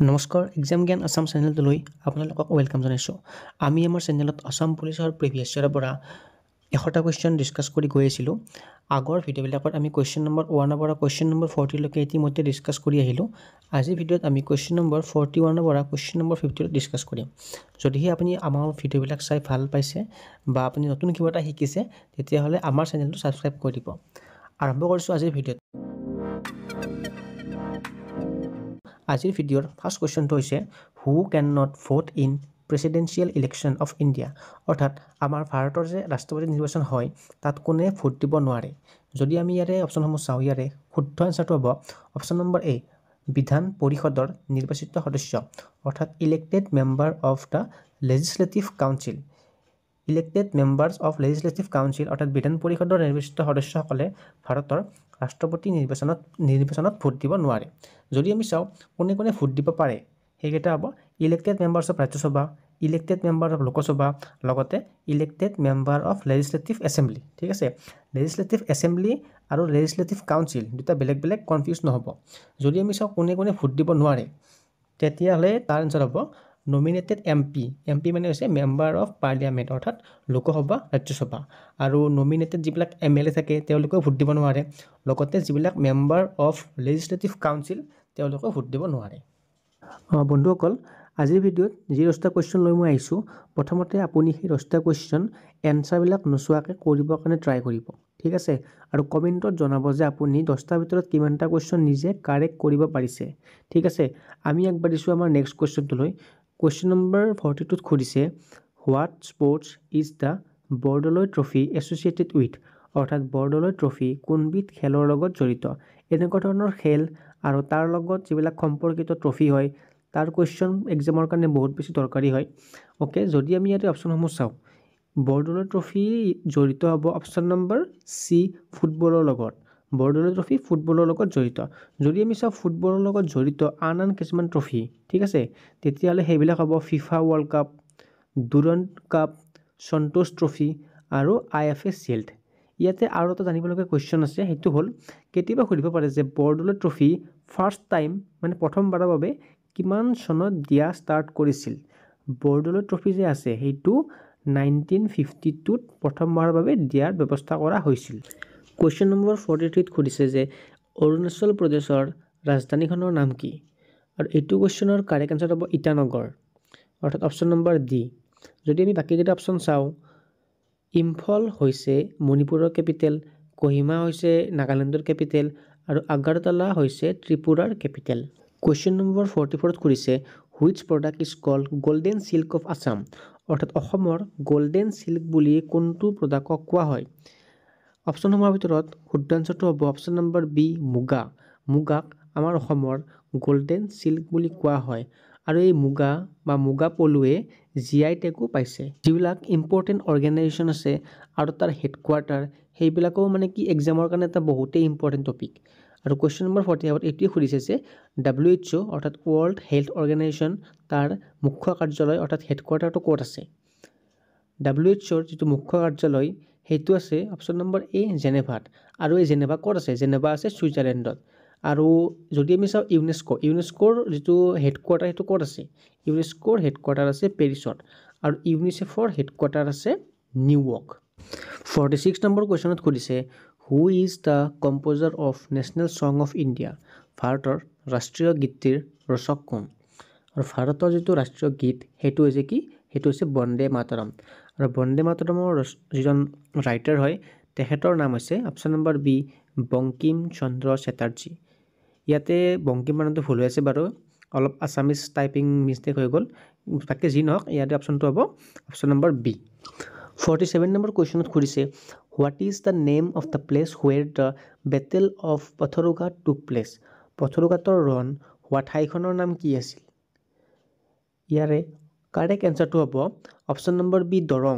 নমস্কাৰ এক্সাম জ্ঞান আসাম চেনেলটোলৈ আপোনালোকক ওয়েলকাম জনাইছোঁ। আমি আমাৰ চেনেলত আসাম পুলিচৰ প্ৰিভিয়াছ ইয়াৰৰ পৰা 100টা কুৱেশ্যন ডিছকাছ কৰি গৈ আছিলোঁ। আগৰ ভিডিঅ'বিলাকত আমি কুৱেশ্যন নম্বৰ 1ৰ পৰা কুৱেশ্যন নম্বৰ 40 লৈকে ইতিমধ্যে ডিছকাছ কৰি আহিলোঁ। আজিৰ ভিডিঅ'ত আমি কুৱেশ্যন নম্বৰ 41ৰ পৰা কুৱেশ্যন নম্বৰ 50 ডিছকাছ কৰিম। যদিহে আপুনি আমাৰ ভিডিঅ'বিলাক চাই ভাল পাইছে বা আপুনি নতুন কিবা এটা শিকিছে তেতিয়াহ'লে আমাৰ চেনেলটো ছাবস্ক্ৰাইব কৰি দিব। আৰম্ভ কৰিছোঁ আজিৰ ভিডিঅ'ত। আজিৰ ভিডিঅ'ৰ ফাৰ্ষ্ট কুৱেশ্যনটো হৈছে who can not vote in presidential election of India, অৰ্থাৎ আমাৰ ভাৰতৰ যে ৰাষ্ট্ৰপতি নিৰ্বাচন হয় তাত কোনে ভোট দিব নোৱাৰে। যদি আমি ইয়াৰে অপশ্যনসমূহ চাওঁ, ইয়াৰে শুদ্ধ এনচাৰটো হ'ব অপশ্যন নম্বৰ এ, বিধান পৰিষদৰ নিৰ্বাচিত সদস্য, অৰ্থাৎ elected member of the legislative council. Elected members of legislative council অৰ্থাৎ বিধান পৰিষদৰ নিৰ্বাচিত সদস্যসকলে ভাৰতৰ ৰাষ্ট্ৰপতি নিৰ্বাচনত ভোট দিব নোৱাৰে। যদি আমি চাওঁ কোনে কোনে ভোট দিব পাৰে, সেইকেইটা হ'ব elected members of Rajya Sabha, elected member of Lok Sabha, লগতে elected member of legislative assembly. ঠিক আছে, লেজিছলেটিভ এছেম্বলি আৰু লেজিছলেটিভ কাউন্সিল দুটা বেলেগ বেলেগ, কনফিউজ নহ'ব। যদি আমি চাওঁ কোনে কোনে ভোট দিব নোৱাৰে, তেতিয়াহ'লে তাৰ এনচাৰ হ'ব নমিনেটেড এম পি মানে হৈছে মেম্বাৰ অফ পাৰ্লিয়ামেণ্ট, অৰ্থাৎ লোকসভা ৰাজ্যসভা। আৰু নমিনেটেড যিবিলাক MLA থাকে তেওঁলোকেও ভোট দিব নোৱাৰে, লগতে যিবিলাক মেম্বাৰ অফ লেজিছলেটিভ কাউন্সিল তেওঁলোকেও ভোট দিব নোৱাৰে। বন্ধুসকল, আজিৰ ভিডিঅ'ত যি 10টা কুৱেশ্যন লৈ মই আহিছোঁ, প্ৰথমতে আপুনি সেই 10টা কুৱেশ্যন এনচাৰবিলাক নোচোৱাকৈ কৰিবৰ কাৰণে ট্ৰাই কৰিব। ঠিক আছে, আৰু কমেণ্টত জনাব যে আপুনি 10টাৰ ভিতৰত কিমানটা কুৱেশ্যন নিজে কাৰেক্ট কৰিব পাৰিছে। ঠিক আছে, আমি আগবাঢ়িছোঁ আমাৰ নেক্সট কুৱেশ্যনটোলৈ। কুৱেশ্যন নম্বৰ 42ত সুধিছে what sports is the Bordoloi trophy associated with, অৰ্থাৎ বৰদলৈ ট্ৰফি কোনবিধ খেলৰ লগত জড়িত। এনেকুৱা ধৰণৰ খেল আৰু তাৰ লগত যিবিলাক সম্পৰ্কিত ট্ৰফি হয় তাৰ কুৱেশ্যন এক্সামৰ কাৰণে বহুত বেছি দৰকাৰী হয়। অ'কে, যদি আমি ইয়াতে অপশ্যনসমূহ চাওঁ, বৰদলৈ ট্ৰফি জড়িত হ'ব অপশ্যন নম্বৰ চি, ফুটবলৰ লগত। বৰদলৈ ট্ৰফি ফুটবলৰ লগত জড়িত। যদি আমি চাওঁ ফুটবলৰ লগত জড়িত আন কিছুমান ট্ৰফি, ঠিক আছে, তেতিয়াহ'লে সেইবিলাক হ'ব FIFA world cup, Durand cup, Santosh trophy আৰু IFA শ্বিল্ড। ইয়াতে আৰু এটা জানিবলগীয়া কুৱেশ্যন আছে, সেইটো হ'ল কেতিয়াবা সুধিব পাৰে যে বৰদলৈ ট্ৰফি ফাৰ্ষ্ট টাইম মানে প্ৰথমবাৰৰ বাবে কিমান চনত দিয়া ষ্টাৰ্ট কৰিছিল। বৰদলৈ ট্ৰফি যে আছে সেইটো 1952ত প্ৰথমবাৰৰ বাবে দিয়াৰ ব্যৱস্থা কৰা হৈছিল। কুৱেশ্যন নম্বৰ 43ত সুধিছে যে অৰুণাচল প্ৰদেশৰ ৰাজধানীখনৰ নাম কি, আৰু এইটো কুৱেশ্যনৰ কাৰেক্ট এনচাৰ হ'ব ইটানগৰ, অৰ্থাৎ অপশ্যন নম্বৰ ডি। যদি আমি বাকীকেইটা অপশ্যন চাওঁ, ইম্ফল হৈছে মণিপুৰৰ কেপিটেল, কহিমা হৈছে নাগালেণ্ডৰ কেপিটেল, আৰু আগাৰতলা হৈছে ত্ৰিপুৰাৰ কেপিটেল। কুৱেশ্যন নম্বৰ 44ত সুধিছে which product is called golden silk of Assam, অৰ্থাৎ অসমৰ গল্ডেন চিল্ক বুলি কোনটো প্ৰডাক্টক কোৱা হয়। অপশ্যনসমূহৰ ভিতৰত শুদ্ধ এনচাৰটো হ'ব অপশ্যন নম্বৰ বি, মুগা। মুগাক আমাৰ অসমৰ গল্ডেন চিল্ক বুলি কোৱা হয়। আৰু এই মুগা বা মুগা পলুৱে GI টেগো পাইছে। যিবিলাক ইম্পৰ্টেণ্ট অৰ্গেনাইজেশ্যন আছে আৰু তাৰ হেডকোৱাৰ্টাৰ, সেইবিলাকো মানে কি এক্সামৰ কাৰণে এটা বহুতেই ইম্পৰ্টেণ্ট টপিক। আৰু কুৱেশ্যন নম্বৰ 48 এইটোৱে সুধিছে যে WHO অৰ্থাৎ ৱৰ্ল্ড হেল্থ অৰ্গেনাইজেশ্যন তাৰ মুখ্য কাৰ্যালয় অৰ্থাৎ হেডকোৱাৰ্টাৰটো ক'ত আছে। WHOৰ যিটো মুখ্য কাৰ্যালয় সেইটো আছে অপশ্যন নম্বৰ এ, জেনেভাত। আৰু এই জেনেভা ক'ত আছে? জেনেভা আছে ছুইজাৰলেণ্ডত। আৰু যদি আমি চাওঁ ইউনেস্কোৰ যিটো হেডকোৱাৰ্টাৰ সেইটো ক'ত আছে? ইউনেস্কোৰ হেডকোৱাৰ্টাৰ আছে পেৰিছত। আৰু ইউনিচেফৰ হেডকোৱাৰ্টাৰ আছে নিউয়ৰ্ক। 46 নম্বৰ কুৱেশ্যনত সুধিছে হু is the composer of national song of India, ভাৰতৰ ৰাষ্ট্ৰীয় গীতটিৰ ৰচক কোন। আৰু ভাৰতৰ যিটো ৰাষ্ট্ৰীয় গীত সেইটো হৈছে কি? সেইটো হৈছে বন্দে মাতৰম। আৰু বন্দে মাতৰমৰ যিজন ৰাইটাৰ হয় তেখেতৰ নাম হৈছে অপশ্যন নম্বৰ বি, বংকিম চন্দ্ৰ চেটাৰ্জী। ইয়াতে বংকিম বানানটো ভুল হৈ আছে বাৰু, অলপ আছামিজ টাইপিং মিষ্টেক হৈ গ'ল। বাকী যি নহওক ইয়াতে অপশ্যনটো হ'ব অপশ্যন নম্বৰ বি। 47 নম্বৰ কুৱেশ্যনত সুধিছে what is the name of the place where the battle of Pathrughat took place, পথৰুঘাটৰ ৰণ হোৱা ঠাইখনৰ নাম কি আছিল। ইয়াৰে কাৰেক্ট এনচাৰটো হ'ব অপশ্যন নম্বৰ বি, দৰং।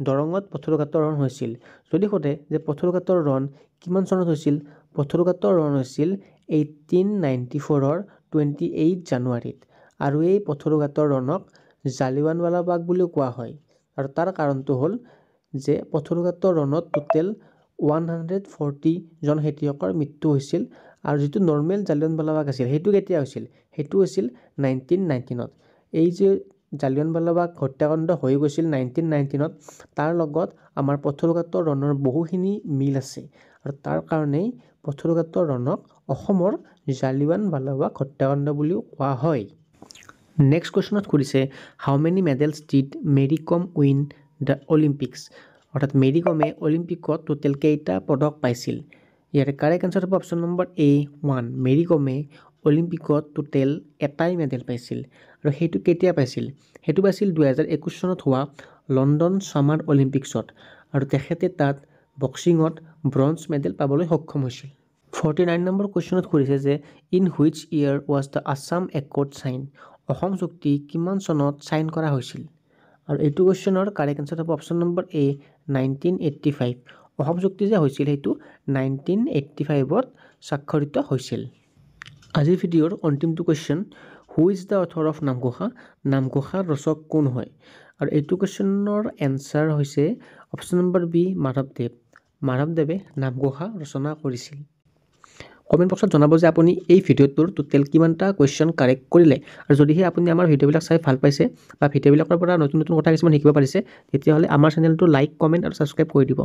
দৰঙত পথৰুঘাটৰ ৰণ হৈছিল। যদি সোধে যে পথৰুঘাটৰ ৰণ কিমান চনত হৈছিল, পথৰুঘাটৰ ৰণ হৈছিল 1894ৰ 28 জানুৱাৰীত। আৰু এই পথৰুঘাটৰ ৰণক জালিয়ানৱালা বাগ বুলিও কোৱা হয়। আৰু তাৰ কাৰণটো হ'ল যে পথৰুঘাটৰ ৰণত টোটেল 140 জন খেতিয়কৰ মৃত্যু হৈছিল আৰু যিটো নৰ্মেল জালিয়ানৱালাবাগ আছিল সেইটো কেতিয়া হৈছিল সেইটো হৈছিল 1919ত এই যে জালিয়ানৱালাবাগ হত্যাকাণ্ড হৈ গৈছিল 1919ত তাৰ লগত আমাৰ পথৰুঘাটৰ ৰণৰ বহুখিনি মিল আছে আৰু তাৰ কাৰণেই পথৰুঘাটৰ ৰণক অসমৰ জালিয়ানৱালাবাগ হত্যাকাণ্ড বুলিও কোৱা হয় নেক্সট কোৱেশ্যনত সুধিছে how many medals did Mary Kom win the Olympics অৰ্থাৎ মেৰী কমে অলিম্পিকত টোটেল কেইটা পদক পাইছিল ইয়াৰে কাৰেক্ট এনচাৰ হ'ব অপশ্যন নম্বৰ A1 মেৰী কমে অলিম্পিকত টোটেল এটাই মেডেল পাইছিল আৰু সেইটো কেতিয়া পাইছিল সেইটো পাইছিল 2021 চনত হোৱা লণ্ডন ছামাৰ অলিম্পিক্সত আৰু তেখেতে তাত বক্সিঙত ব্ৰঞ্জ মেডেল পাবলৈ সক্ষম হৈছিল 49 নম্বৰ কুৱেশ্যনত সুধিছে যে in which year was the Assam accord sign Assam চুক্তি কিমান চনত চাইন কৰা হৈছিল আৰু এইটো কুৱেশ্যনৰ কাৰেক্ট এনচাৰ হ'ব অপশ্যন নম্বৰ A 1985 অসম চুক্তি যে হৈছিল সেইটো 1985ত স্বাক্ষৰিত হৈছিল আজিৰ ভিডিঅ'ৰ অন্তিমটো question who is the author of Namghosha নামঘোষাৰ ৰচক কোন হয় আৰু এইটো কুৱেশ্যনৰ এনচাৰ হৈছে অপশ্যন নম্বৰ B মাধৱদেৱে নামঘোষা ৰচনা কৰিছিল কমেণ্ট বক্সত জনাব যে আপুনি এই ভিডিঅ'টোৰ টোটেল কিমানটা কুৱেশ্যন কাৰেক্ট কৰিলে আৰু যদিহে আপুনি আমাৰ ভিডিঅ'বিলাক চাই ভাল পাইছে বা ভিডিঅ'বিলাকৰ পৰা নতুন নতুন কথা কিছুমান শিকিব পাৰিছে তেতিয়াহ'লে আমাৰ চেনেলটো লাইক কমেণ্ট আৰু ছাবস্ক্ৰাইব কৰি দিব